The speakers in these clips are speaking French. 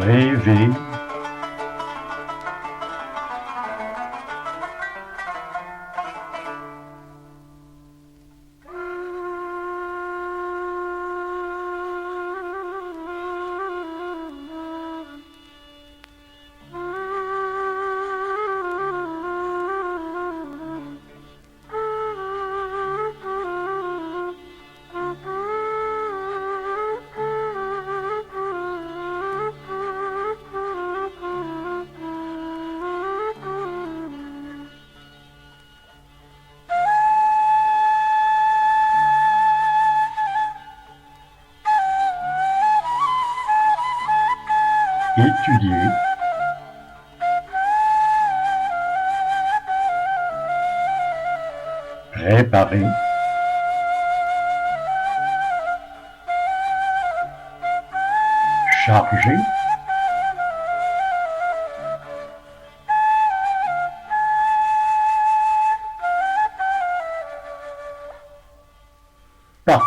rêver, étudier, préparer, charger, partir.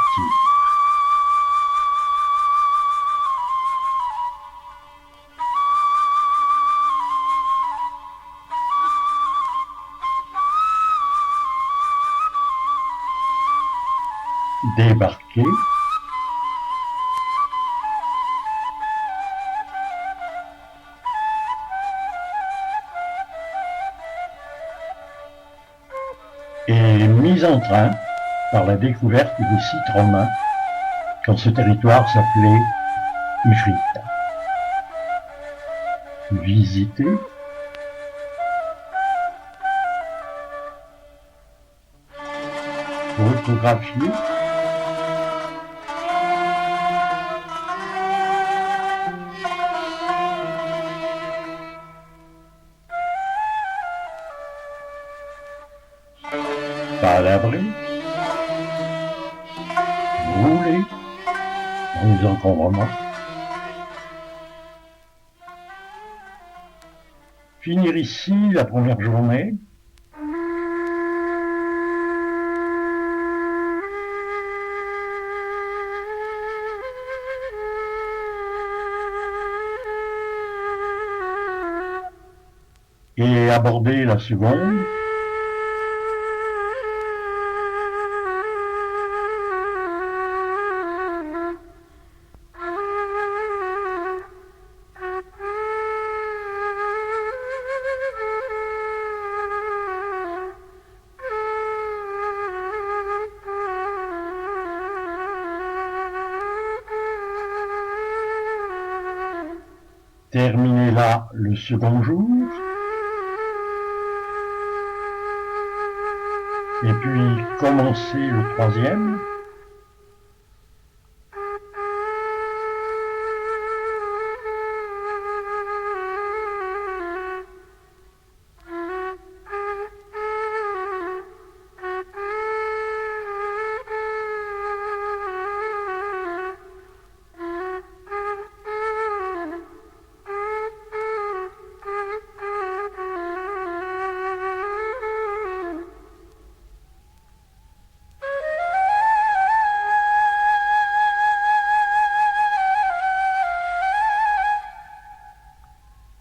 Débarquer, et mise en train par la découverte des sites romains quand ce territoire s'appelait Ifrita. Visiter, photographier, palabrer, rouler dans les encombrements, finir ici la première journée, et aborder la seconde, terminer là le second jour, et puis commencer le troisième,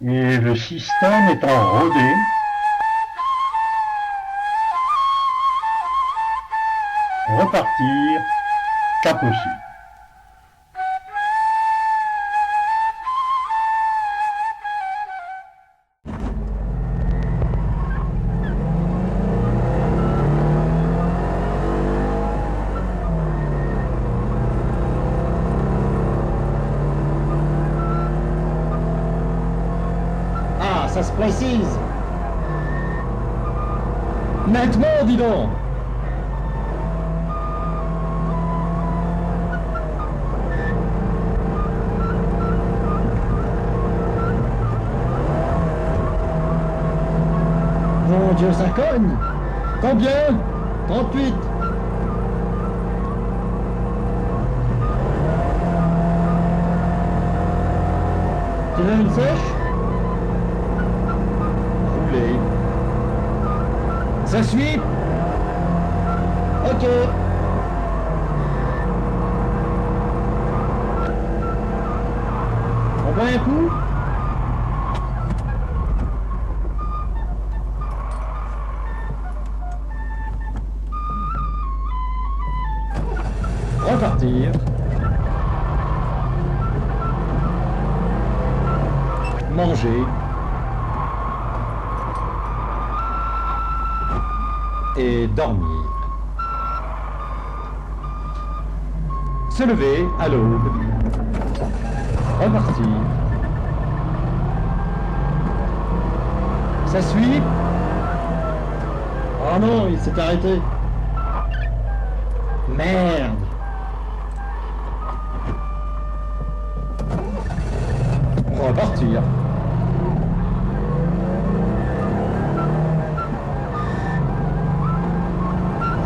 et le système étant rodé, repartir cap au sud. Ça se précise. Nettement, dis donc. Mon Dieu, ça cogne. Combien? 38. Tu veux une sèche? Ça suit? Ok. On Bois un coup? Repartir. Manger. Et dormir. Se lever à l'aube. Repartir. Ça suit. Oh non, il s'est arrêté. Merde. Repartir.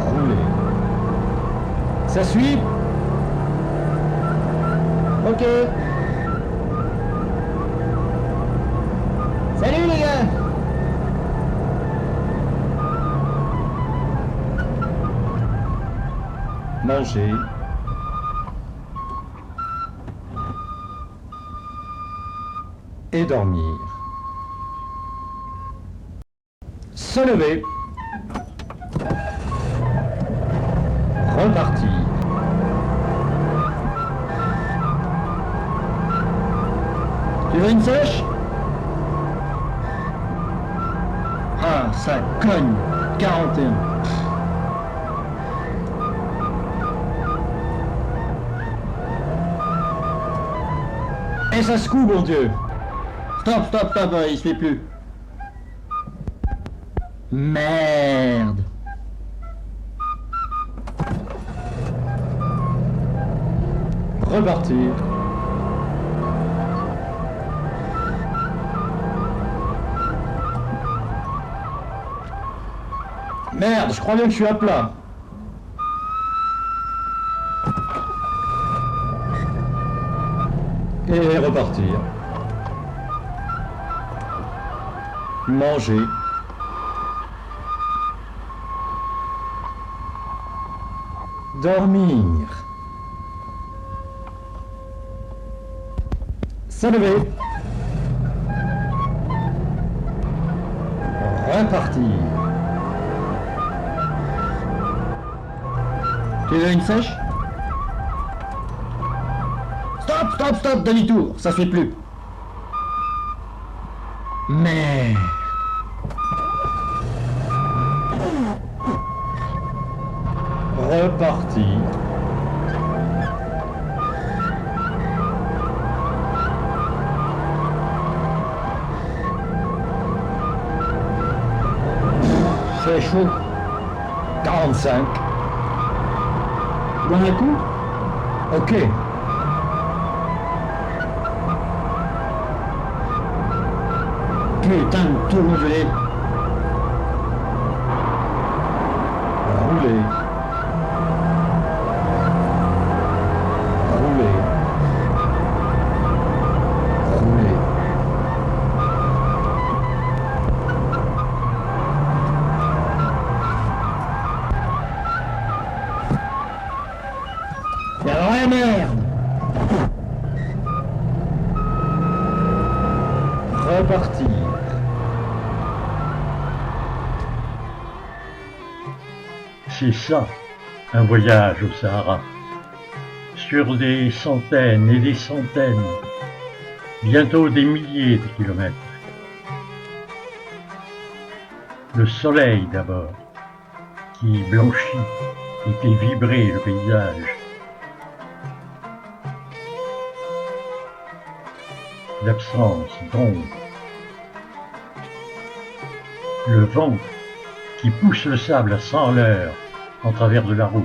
Rouler. Ça suit. Ok. Salut les gars. Manger. Et dormir. Se lever. Repartir. Tu veux une sèche? Ah, ça cogne. 41. Et ça se coud, bon Dieu. Stop, stop, stop, il se fait plus. Merde. Repartir. Merde, je crois bien que je suis à plat. Et repartir. Manger. Dormir. Se lever. Repartir. Tu veux une sèche? Stop, stop, stop, demi-tour, ça se fait plus. Mais... Repartir. C'est chaud. 45. Dans un coup? Ok. Putain de tout gelé. Rouler. Rouler. Rouler. C'est la vraie merde. Repartir. C'est ça, un voyage au Sahara. Sur des centaines et des centaines, bientôt des milliers de kilomètres. Le soleil d'abord, qui blanchit et fait vibrer le paysage. L'absence d'ombre. Le vent qui pousse le sable à 100 l'heure en travers de la route.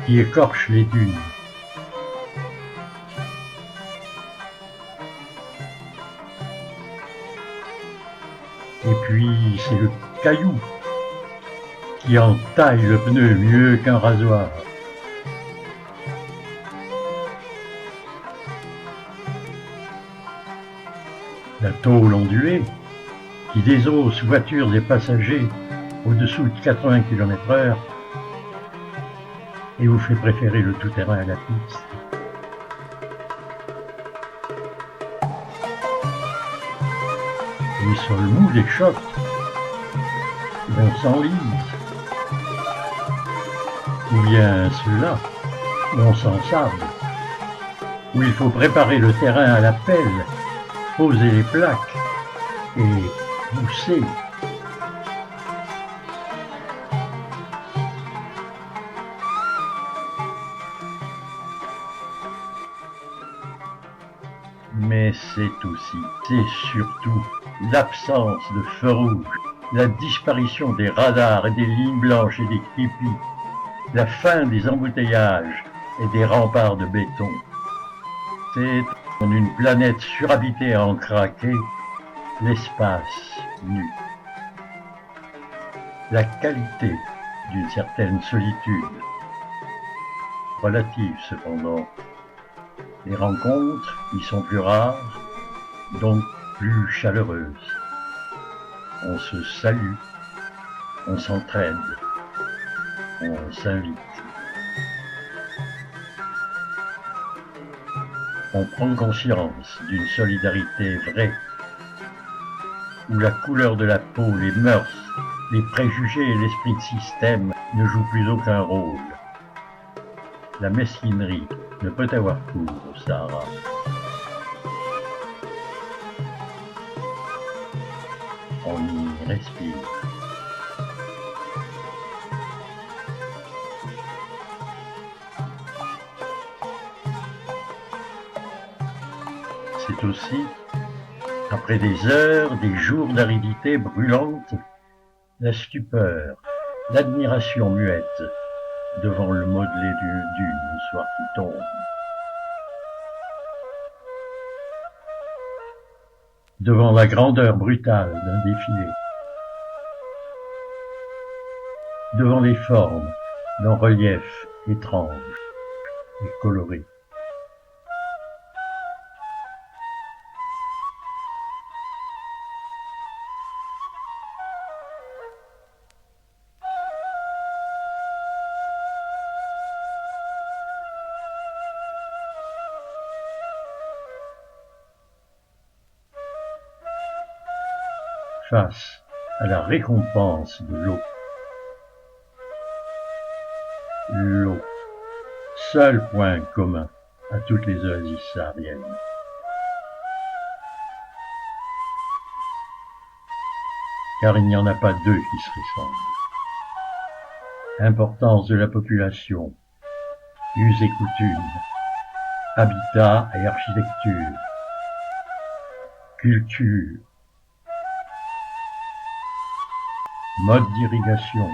Qui écorche les dunes. Et puis c'est le caillou qui entaille le pneu mieux qu'un rasoir. La tôle ondulée qui désosse voitures et passagers au-dessous de 80 km/h et vous fait préférer le tout-terrain à la piste. Les sols mous, les chocs, on s'enlise. Ou bien ceux-là, où on s'ensable, où il faut préparer le terrain à la pelle, poser les plaques et pousser. Mais c'est aussi, c'est surtout l'absence de feux rouges, la disparition des radars et des lignes blanches et des képis, la fin des embouteillages et des remparts de béton. C'est en une planète surhabitée à en craquer, l'espace nu. La qualité d'une certaine solitude, relative cependant. Les rencontres y sont plus rares, donc plus chaleureuses. On se salue, on s'entraide, on s'invite. On prend conscience d'une solidarité vraie, où la couleur de la peau, les mœurs, les préjugés et l'esprit de système ne jouent plus aucun rôle. La mesquinerie ne peut avoir cours au Sahara. On y respire. C'est aussi, après des heures, des jours d'aridité brûlante, la stupeur, l'admiration muette devant le modelé d'une dune au soir qui tombe. Devant la grandeur brutale d'un défilé. Devant les formes d'un relief étrange et coloré. Face à la récompense de l'eau. L'eau, seul point commun à toutes les oasis sahariennes. Car il n'y en a pas deux qui se ressemblent. Importance de la population, us et coutumes, habitat et architecture, culture, mode d'irrigation,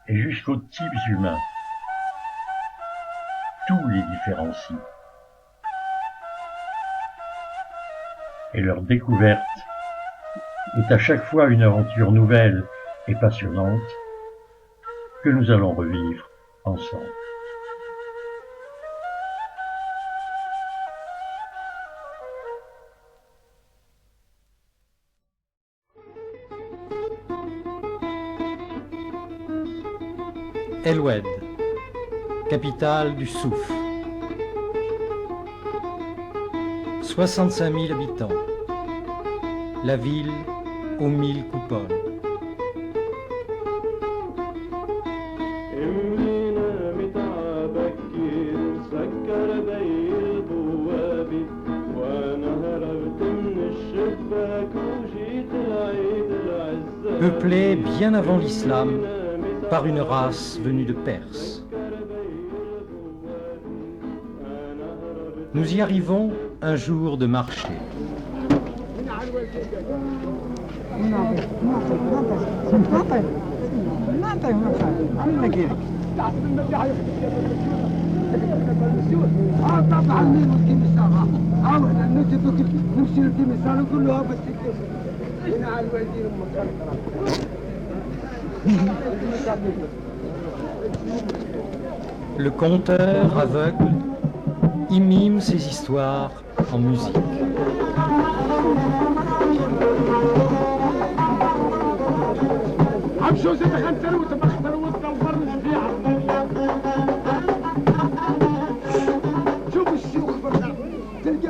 et jusqu'aux types humains. Tout les différencie. Et leur découverte est à chaque fois une aventure nouvelle et passionnante que nous allons revivre ensemble. El Oued, capitale du Souff. 65 000 habitants. La ville aux 1000 coupoles. Peuplée bien avant l'islam par une race venue de Perse. Nous y arrivons un jour de marché. Le conteur aveugle y mime ses histoires en musique.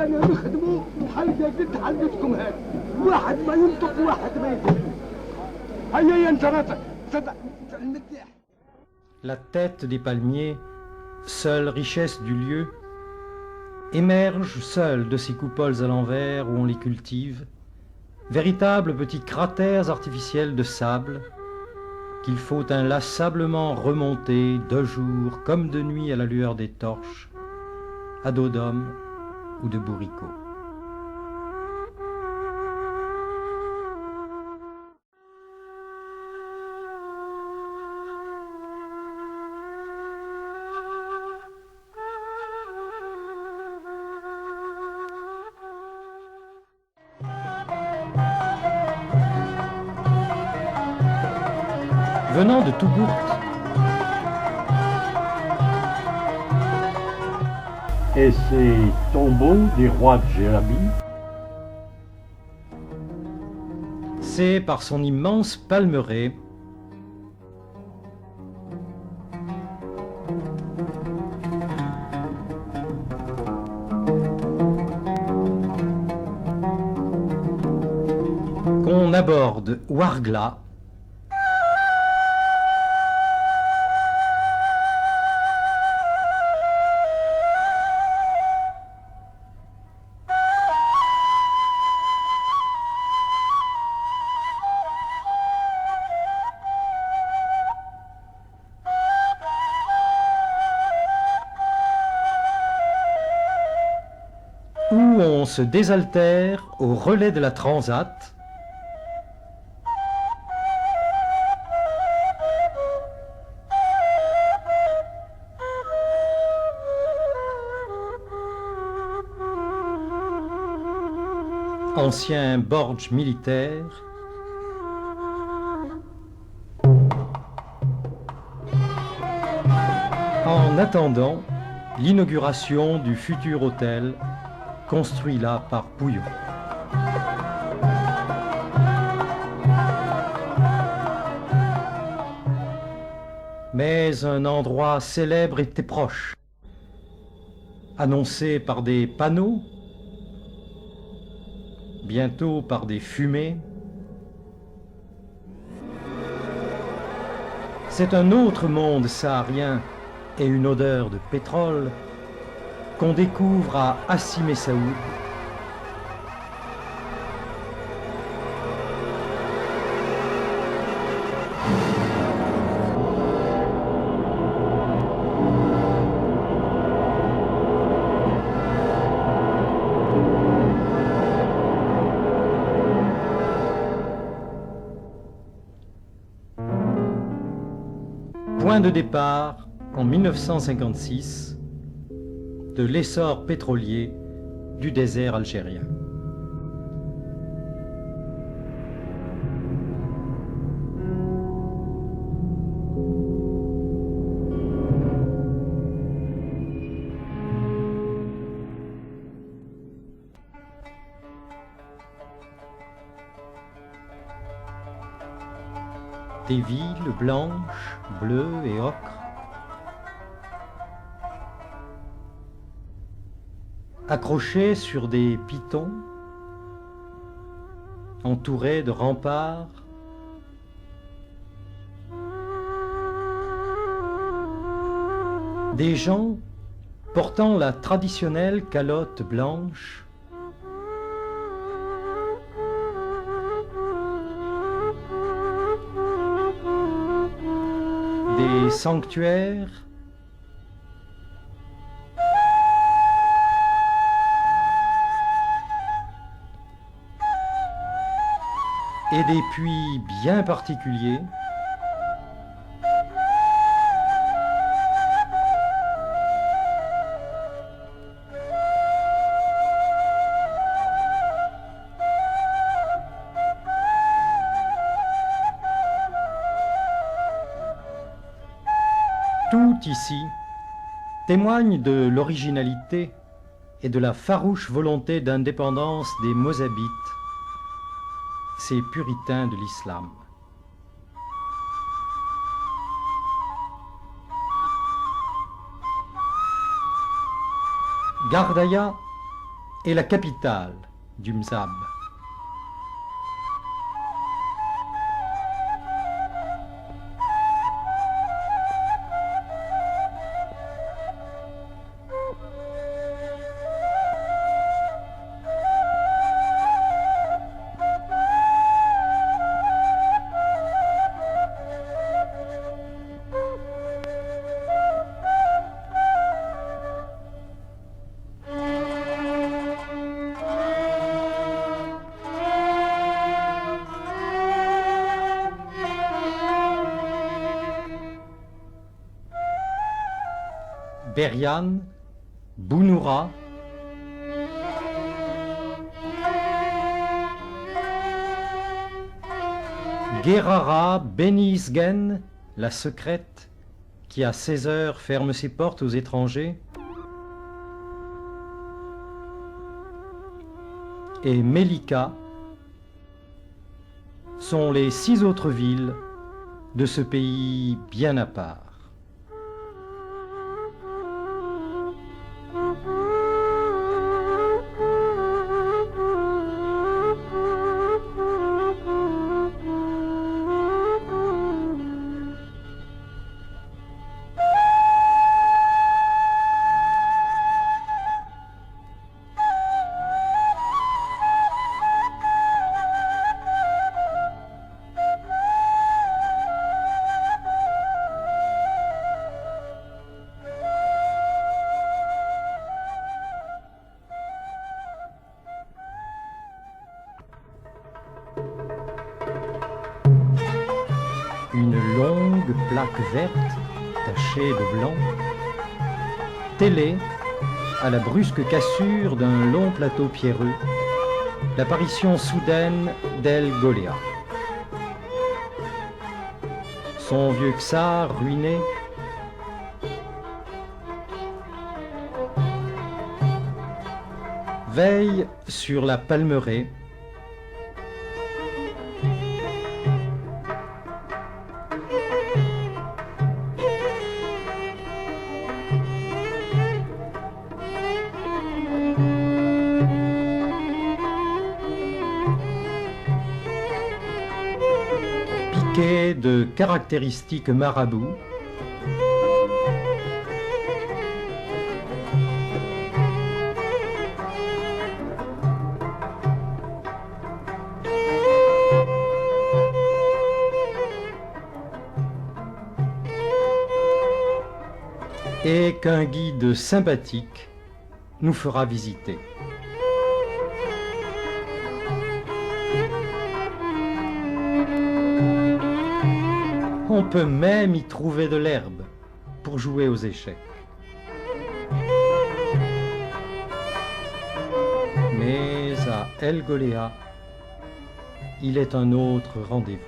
انا نخدموا وحلقه قد حلقتكم هاد واحد ما ينطق واحد ما يفهم. هيا انت راسك صدق المداح. La tête des palmiers, seule richesse du lieu, émerge seule de ces coupoles à l'envers où on les cultive, véritables petits cratères artificiels de sable qu'il faut inlassablement remonter de jour comme de nuit à la lueur des torches, à dos d'homme ou de bourricot. Venant de Tougourt, Et ces tombeaux des rois de Jérabie, c'est par son immense palmeraie qu'on aborde Ouargla, où on se désaltère au relais de la Transat, ancien borge militaire, en attendant l'inauguration du futur hôtel construit là par Pouillon. Mais un endroit célèbre était proche, annoncé par des panneaux, bientôt par des fumées. C'est un autre monde saharien et une odeur de pétrole qu'on découvre à Hassi-Messaoud. Point de départ en 1956 de l'essor pétrolier du désert algérien. Des villes blanches, bleues et ocres, accrochées sur des pitons, entourées de remparts, des gens portant la traditionnelle calotte blanche, des sanctuaires, et des puits bien particuliers, tout ici témoigne de l'originalité et de la farouche volonté d'indépendance des Mozabites, ces puritains de l'islam. Gardaïa, est la capitale du Mzab. Berian, Bounoura, Guerrara, Benisgen, la secrète, qui à 16 heures ferme ses portes aux étrangers, et Melika sont les 6 autres villes de ce pays bien à part. Une longue plaque verte, tachée de blanc, télé à la brusque cassure d'un long plateau pierreux, l'apparition soudaine d'El Goléa. Son vieux Ksar ruiné, veille sur la palmeraie, piqué de caractéristiques marabouts, et qu'un guide sympathique nous fera visiter. On peut même y trouver de l'herbe pour jouer aux échecs. Mais à El Goléa, il est un autre rendez-vous.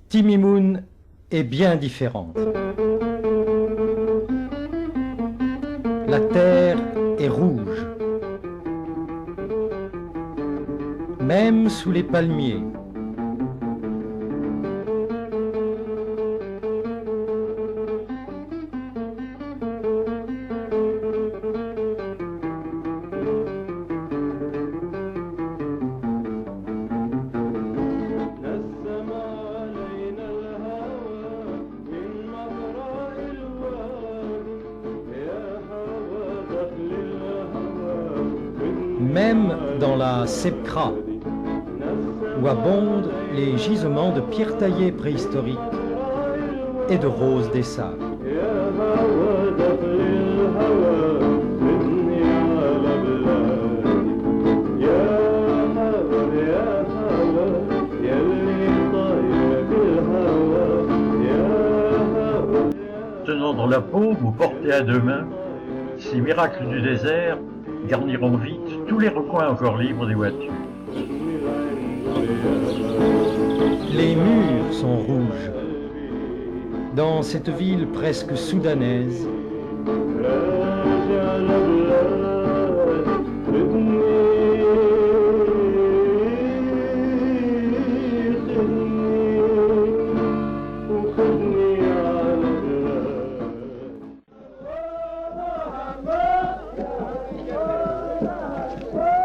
Timimoun est bien différente. La terre est rouge, même sous les palmiers. Même dans la Sebkra, où abondent les gisements de pierres taillées préhistoriques et de roses des sables. Dans la paume ou portée à deux mains, ces miracles du désert garniront vite tous les recoins encore libres des voitures. Les murs sont rouges. Dans cette ville presque soudanaise,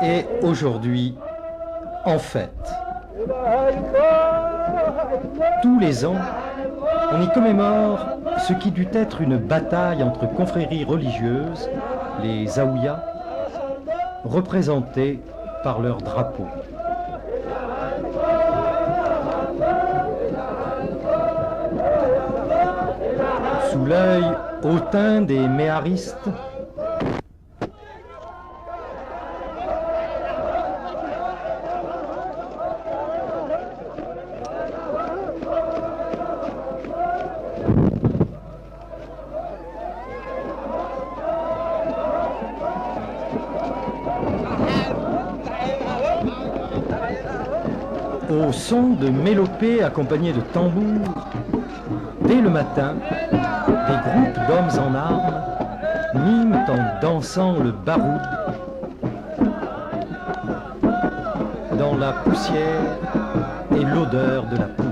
et aujourd'hui, en fête. Tous les ans, on y commémore ce qui dut être une bataille entre confréries religieuses, les Zaouïas, représentées par leurs drapeaux. Sous l'œil hautain des méharistes, au son de mélopées accompagnées de tambours, dès le matin, des groupes d'hommes en armes miment en dansant le baroud dans la poussière et l'odeur de la poudre.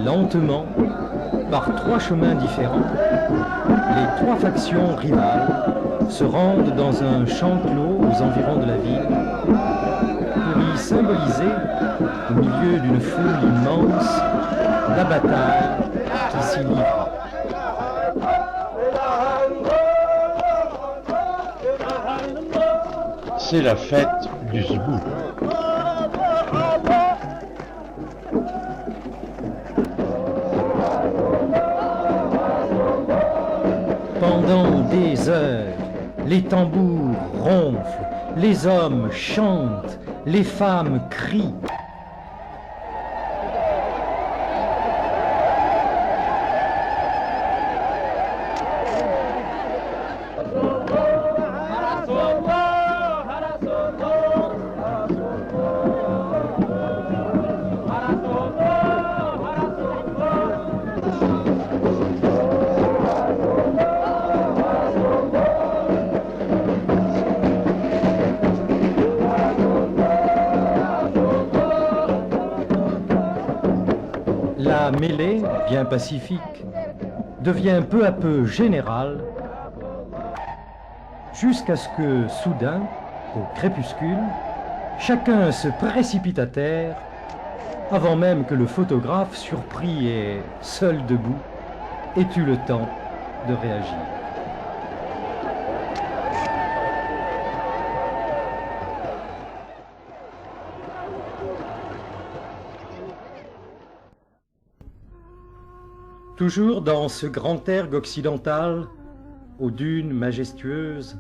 Lentement, par trois chemins différents, les trois factions rivales se rendent dans un champ clos aux environs de la ville pour y symboliser, au milieu d'une foule immense, la bataille qui s'y livra. C'est la fête du Zbou. Pendant des heures, les tambours ronflent, les hommes chantent, les femmes crient. La mêlée, bien pacifique, devient peu à peu générale, jusqu'à ce que, soudain, au crépuscule, chacun se précipite à terre, avant même que le photographe, surpris et seul debout, ait eu le temps de réagir. Toujours dans ce grand ergue occidental, aux dunes majestueuses,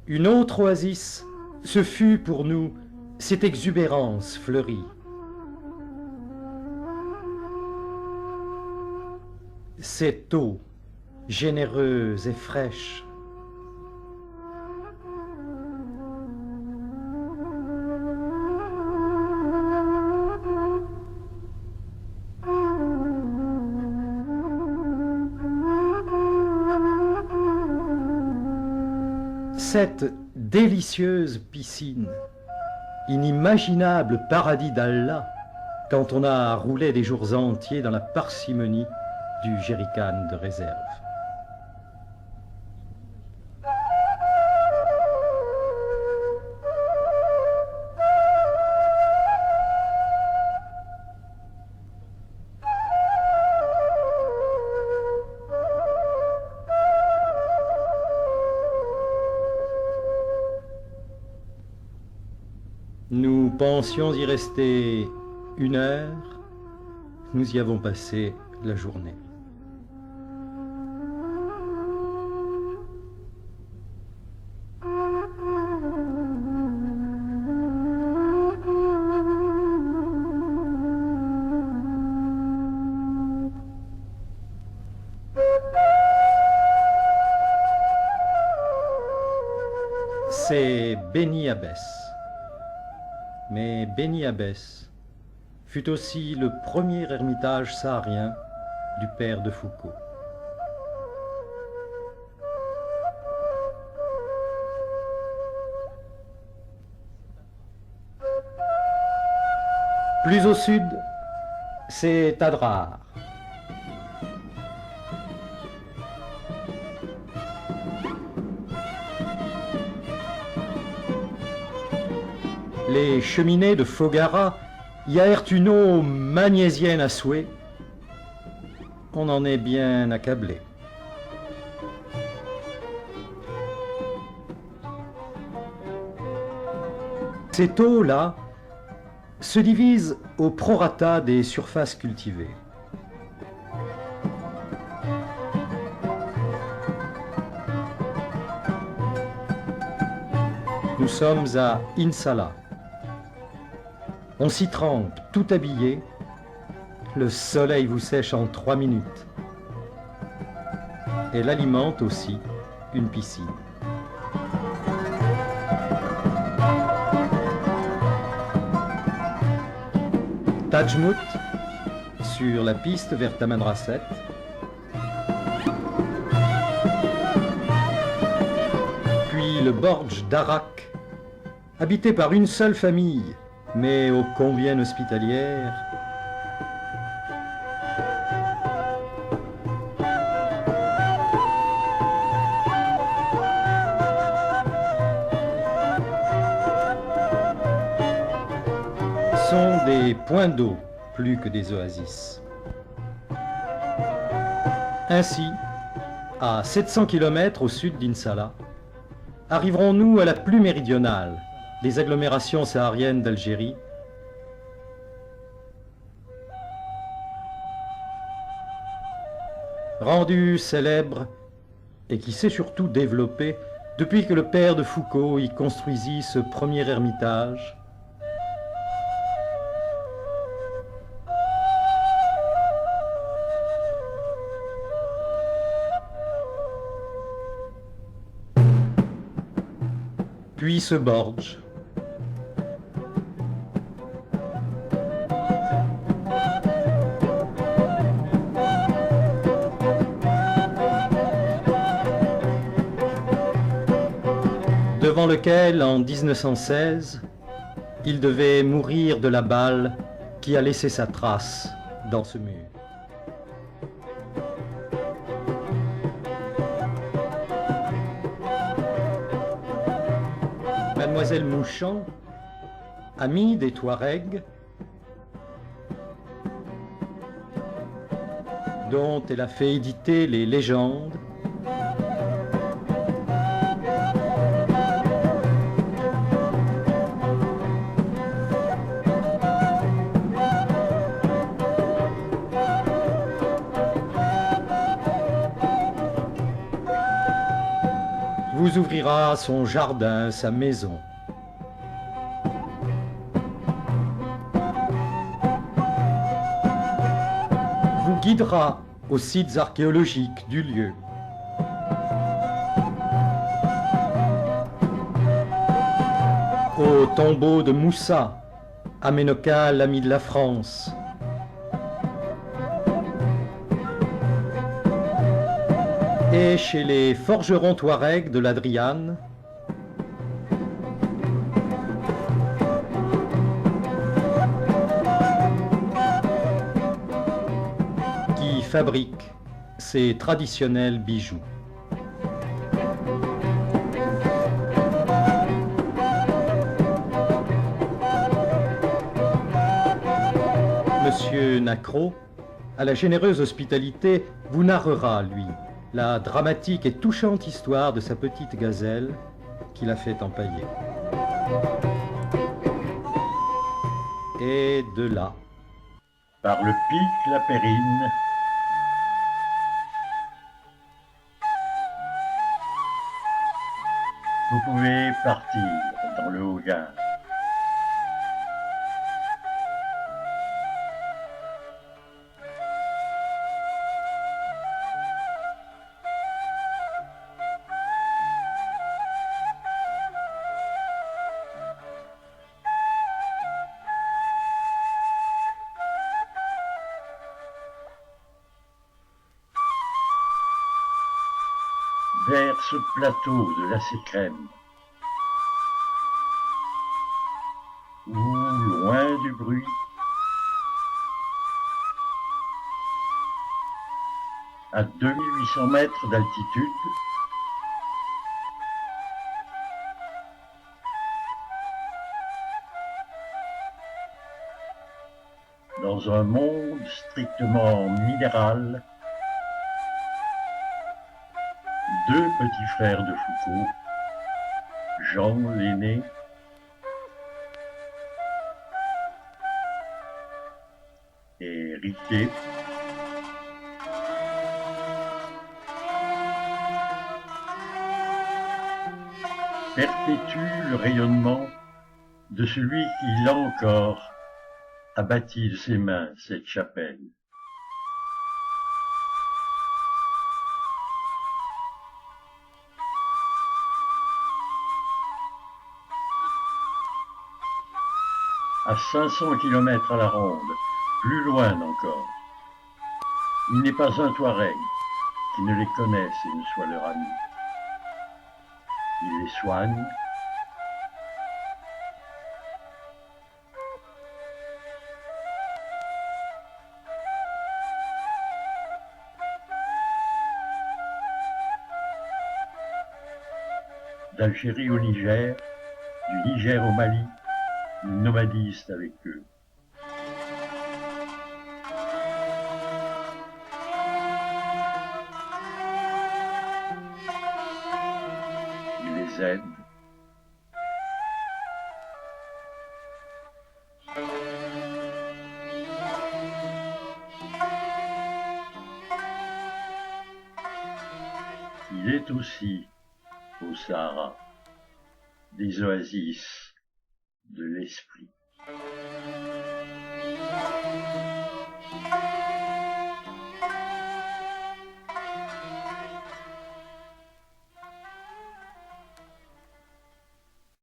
une autre oasis, ce fut pour nous cette exubérance fleurie. Cette eau généreuse et fraîche, cette délicieuse piscine, inimaginable paradis d'Allah, quand on a roulé des jours entiers dans la parcimonie du jerrycan de réserve. pensions y rester 1 heure, nous y avons passé la journée. C'est Beni Abbès. Mais Beni Abbès fut aussi le premier ermitage saharien du père de Foucault. Plus au sud, c'est Adrar. Les cheminées de Fogara y aèrent une eau magnésienne à souhait. On en est bien accablé. Cette eau-là se divise au prorata des surfaces cultivées. Nous sommes à Insala. On s'y trempe, tout habillé. Le soleil vous sèche en 3 minutes. Elle alimente aussi une piscine. Tajmout, sur la piste vers Tamanrasset. Puis le Borj d'Arak, habité par une seule famille, mais ô combien hospitalière. Sont des points d'eau plus que des oasis. Ainsi, à 700 km au sud d'Insala, arriverons-nous à la plus méridionale des agglomérations sahariennes d'Algérie, rendue célèbre et qui s'est surtout développée depuis que le père de Foucault y construisit ce premier ermitage. Puis ce Borj. Devant lequel, en 1916, il devait mourir de la balle qui a laissé sa trace dans ce mur. Mademoiselle Mouchant, amie des Touaregs, dont elle a fait éditer les légendes, vous ouvrira son jardin, sa maison. Vous guidera aux sites archéologiques du lieu. Au tombeau de Moussa, Aménocal, l'ami de la France. Et chez les forgerons touaregs de l'Adriane, qui fabriquent ces traditionnels bijoux. Monsieur Nacro, à la généreuse hospitalité, vous narrera, lui, la dramatique et touchante histoire de sa petite gazelle qu'il a fait empailler. Et de là, par le pic La Périne, vous pouvez partir dans le Haut-Gard. Vers ce plateau de la Sécrème, où, loin du bruit, à 2800 mètres d'altitude, dans un monde strictement minéral, deux petits frères de Foucault, Jean l'aîné et Riquet, perpétuent le rayonnement de celui qui, là encore, a bâti de ses mains cette chapelle. À 500 kilomètres à la ronde, plus loin encore, il n'est pas un Touareg qui ne les connaisse et ne soit leur ami. Il les soigne, d'Algérie au Niger, du Niger au Mali, ils nomadisent avec eux. Il les aide. Il est aussi, au Sahara, des oasis de l'esprit.